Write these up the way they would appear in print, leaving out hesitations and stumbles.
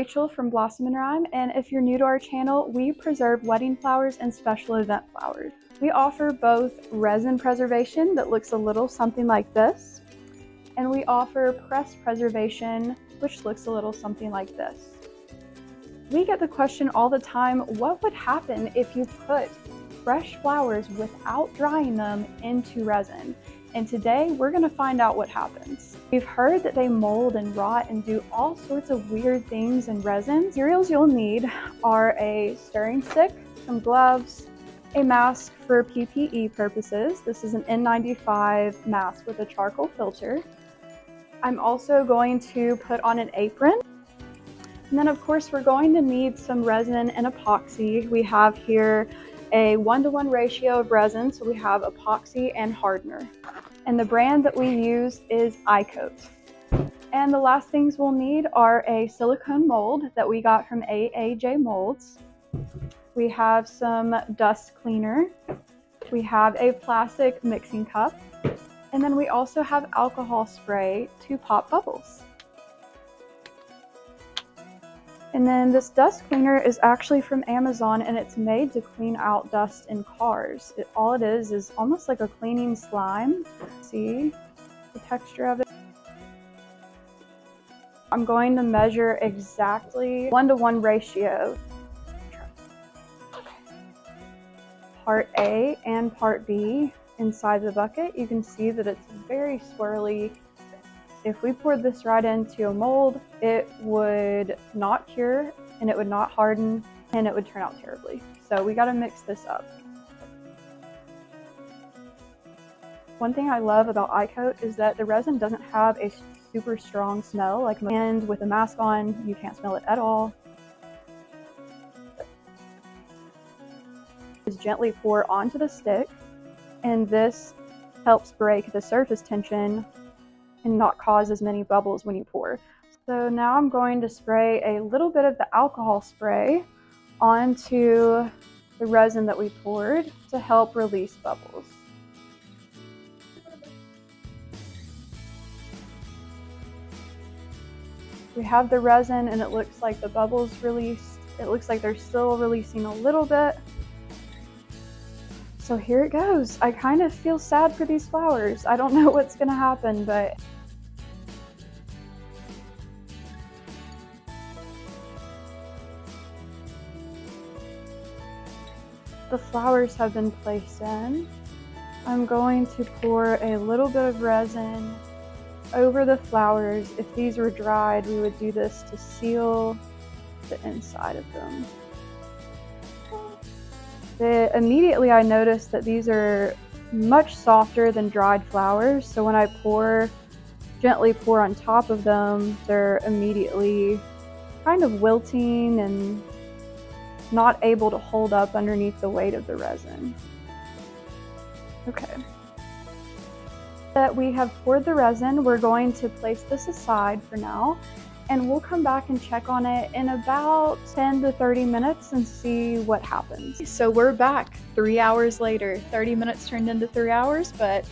Rachel from Blossom and Rhyme, and if you're new to our channel, we preserve wedding flowers and special event flowers. We offer both resin preservation that looks a little something like this, and we offer press preservation, which looks a little something like this. We get the question all the time, what would happen if you put fresh flowers without drying them into resin? And today we're going to find out what happens. We've heard that they mold and rot and do all sorts of weird things in resin. Materials you'll need are a stirring stick, some gloves, a mask for PPE purposes. This is an N95 mask with a charcoal filter. I'm also going to put on an apron. And then of course we're going to need some resin and epoxy. We have here a 1-to-1 ratio of resin, so we have epoxy and hardener. And the brand that we use is iCoat. And the last things we'll need are a silicone mold that we got from AAJ Molds. We have some dust cleaner. We have a plastic mixing cup. And then we also have alcohol spray to pop bubbles. And then this dust cleaner is actually from Amazon, and it's made to clean out dust in cars. All it is almost like a cleaning slime. See the texture of it? I'm going to measure exactly 1-to-1 ratio. Part A and part B inside the bucket. You can see that it's very swirly. If we poured this right into a mold, it would not cure, and it would not harden, and it would turn out terribly. So we gotta mix this up. One thing I love about iCoat is that the resin doesn't have a super strong smell, and with a mask on, you can't smell it at all. Just gently pour onto the stick, and this helps break the surface tension and not cause as many bubbles when you pour. So now I'm going to spray a little bit of the alcohol spray onto the resin that we poured to help release bubbles. We have the resin and it looks like the bubbles released. It looks like they're still releasing a little bit. So here it goes. I kind of feel sad for these flowers. I don't know what's gonna happen, but the flowers have been placed in. I'm going to pour a little bit of resin over the flowers. If these were dried, we would do this to seal the inside of them. Immediately I noticed that these are much softer than dried flowers, so when I gently pour on top of them, they're immediately kind of wilting and not able to hold up underneath the weight of the resin. Okay. That we have poured the resin, we're going to place this aside for now, and we'll come back and check on it in about 10 to 30 minutes and see what happens. So we're back 3 hours later. 30 minutes turned into 3 hours, but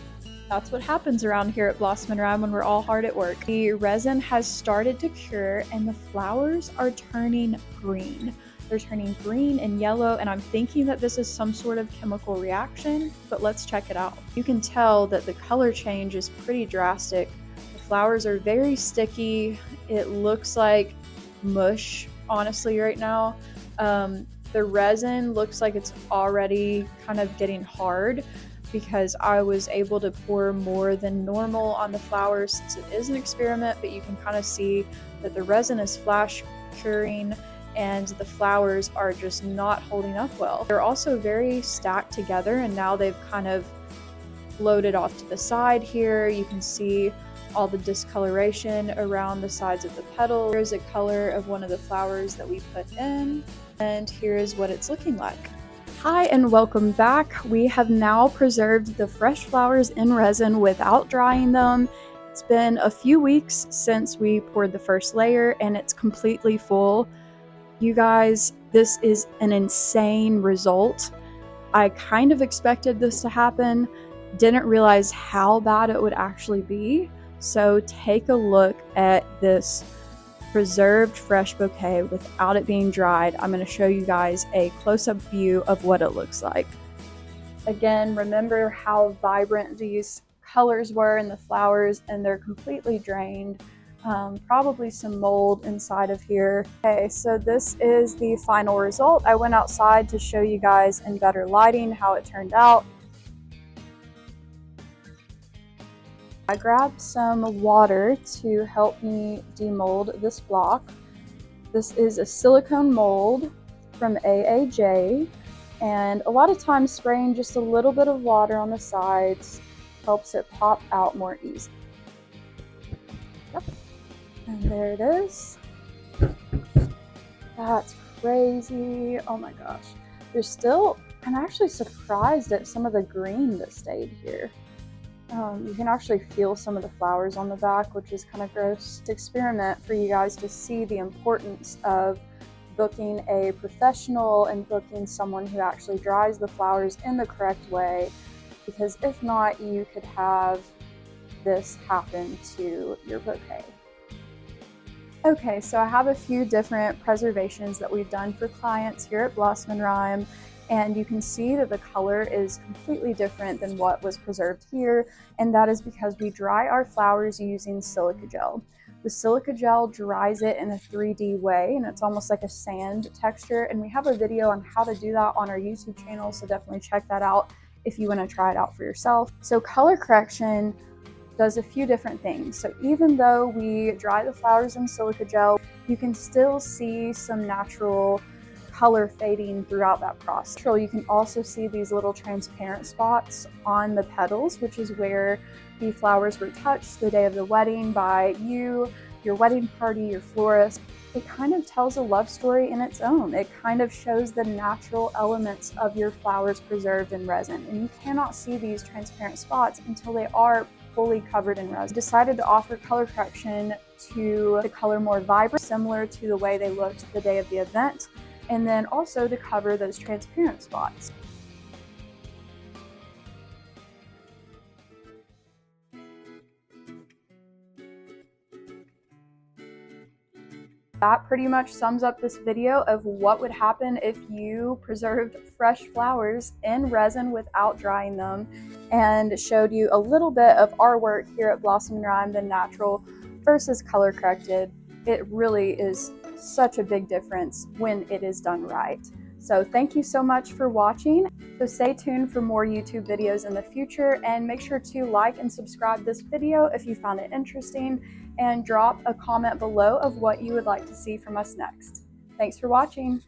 that's what happens around here at Blossom and Rhyme when we're all hard at work. The resin has started to cure and the flowers are turning green. They're turning green and yellow, and I'm thinking that this is some sort of chemical reaction, but let's check it out. You can tell that the color change is pretty drastic. The flowers are very sticky. It looks like mush, honestly, right now. The resin looks like it's already kind of getting hard because I was able to pour more than normal on the flowers since it is an experiment, but you can kind of see that the resin is flash curing and the flowers are just not holding up well. They're also very stacked together, and now they've kind of floated off to the side here. You can see all the discoloration around the sides of the petals. Here's a color of one of the flowers that we put in, and here's what it's looking like. Hi and welcome back. We have now preserved the fresh flowers in resin without drying them. It's been a few weeks since we poured the first layer and it's completely full. You guys, this is an insane result. I kind of expected this to happen, didn't realize how bad it would actually be. So take a look at this preserved fresh bouquet without it being dried. I'm going to show you guys a close-up view of what it looks like. Again, remember how vibrant these colors were in the flowers, and they're completely drained. Probably some mold inside of here. Okay, so this is the final result. I went outside to show you guys in better lighting how it turned out. I grabbed some water to help me demold this block. This is a silicone mold from AAJ, and a lot of times spraying just a little bit of water on the sides helps it pop out more easily. Yep. And there it is. That's crazy. Oh my gosh. I'm actually surprised at some of the green that stayed here. You can actually feel some of the flowers on the back, which is kind of gross. Experiment for you guys to see the importance of booking a professional and booking someone who actually dries the flowers in the correct way, because if not, you could have this happen to your bouquet. Okay, so I have a few different preservations that we've done for clients here at Blossom and Rhyme, and you can see that the color is completely different than what was preserved here, and that is because we dry our flowers using silica gel. The silica gel dries it in a 3D way, and it's almost like a sand texture, and we have a video on how to do that on our YouTube channel, so definitely check that out if you want to try it out for yourself. So color correction does a few different things. So even though we dry the flowers in silica gel, you can still see some natural color fading throughout that process. You can also see these little transparent spots on the petals, which is where the flowers were touched the day of the wedding by you, your wedding party, your florist. It kind of tells a love story in its own. It kind of shows the natural elements of your flowers preserved in resin, and you cannot see these transparent spots until they are fully covered in resin. I decided to offer color correction to the color more vibrant, similar to the way they looked the day of the event, and then also to cover those transparent spots. That pretty much sums up this video of what would happen if you preserved fresh flowers in resin without drying them, and showed you a little bit of our work here at Blossom and Rhyme, the natural versus color corrected. It really is such a big difference when it is done right. So thank you so much for watching. So stay tuned for more YouTube videos in the future, and make sure to like and subscribe this video if you found it interesting, and drop a comment below of what you would like to see from us next. Thanks for watching.